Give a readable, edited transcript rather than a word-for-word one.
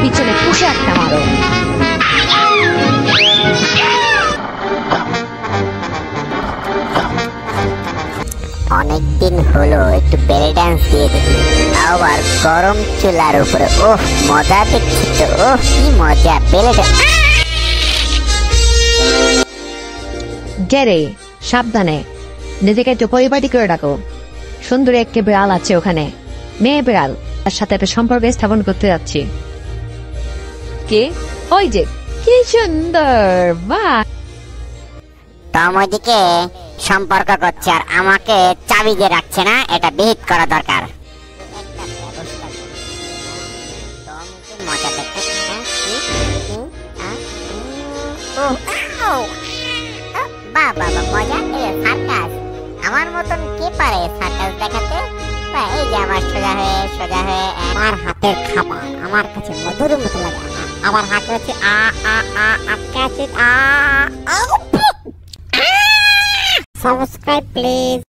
পিছনে পুষে একটা মারো। অনেকদিন হলো একটু বেলি ডান্স দিয়ে দেখি, আবার গরম চুলার উপরে। ওহ মজা দেখছি তো, ওহ কি মজা বেলি ডান্স। গেরে সাবধানে, নিজেকে একটু পরিপাটি করে রাখো। সুন্দরী একটি বিড়াল আছে ওখানে, মেয়ে বিড়াল, তার সাথে একটা সম্পর্ক স্থাপন করতে যাচ্ছি। কে? ওই যে, কি সুন্দর, বাহ। টম ওইদিকে সম্পর্ক করছে আর আমাকে চাবি দিয়ে রাখছে না, এটা বিহিত করা দরকার। মজা দেখতে বাবা মজা, সার্কাস। আমার মতন কে পারে সার্কাস দেখাতে? এই যে আমার সোজা হয়ে আমার হাতের খাবার আমার কাছে মধুর মতো লাগে। আমার হাতে আছে আটকে আছে। Subscribe please.